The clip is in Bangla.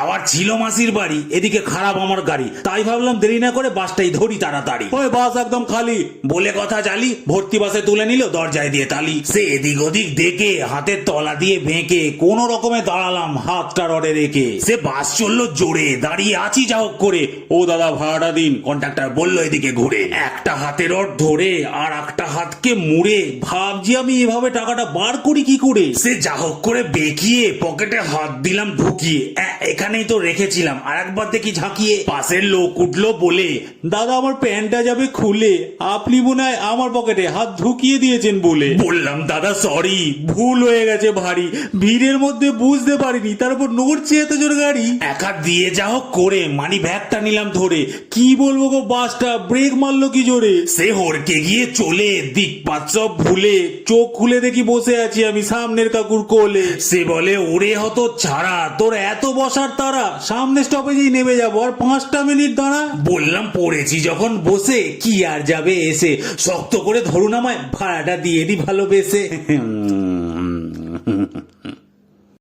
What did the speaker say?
যাওয়ার ছিল মাসির বাড়ি, এদিকে খারাপ আমার গাড়ি, তাই ভাবলাম দেরি না করে বাসটাই ধরি তাড়াতাড়ি। ওই বাস একদম খালি বলে কথা চালি ভর্তি বাসে তুলে নিল, দরজায় দিয়ে তালি। সে এদিক ওদিক দেখে হাতের তলা দিয়ে ভেঁকে কোন রকমে দাঁড়ালাম হাতটা রডে রেখে। সে বাস চললো জোরে, দাঁড়িয়ে আছি যা হোক করে। ও দাদা ভাড়াটা দিন। কন্ডাক্টর বলল এদিকে ঘুরে। একটা হাতে রড ধরে আর একটা হাতকে মুড়ে ভাবছি আমি এভাবে টাকাটা বার করি কি করে। সে যা হোক করে বেঁকিয়ে পকেটে হাত দিলাম ঢুকিয়ে, এখানেই তো রেখেছিলাম, আর একবার দেখি ঝাঁকিয়ে। পাশের লোক উঠলো বলে, দাদা আমার প্যান্টটা যাবে খুলে, আপনি মনে হয় আমার পকেটে হাত ঢুকিয়ে দিয়েছেন বলে। বললাম দাদা সরি, ভুল হয়ে গেছে ভারী, ভিড়ের মধ্যে বুঝতে পারিনি, তারপর নড়ছে এত জোর গাড়ি। এক হাত দিয়ে যা হোক করে মানি ব্যাগটা নিলাম ধরে। কি বলবো গো, বাসটা ব্রেক মারলো কি জোরে। সে হড়কে গিয়ে চলে দিকপাত সব ভুলে। চোখ খুলে দেখি বসে আছি আমি সামনের কাকুর কোলে। সে বলে, ওরে হতো ছাড়া, তোর এত বসার তারা, সামনে স্টপেজেই নেমে যাবো, আর 5টা মিনিট দাঁড়া। বললাম পড়েছি যখন বসে কি আর যাবে এসে, শক্ত করে ধরুন আমায়, ভাড়াটা দিয়ে দি ভালোবেসে।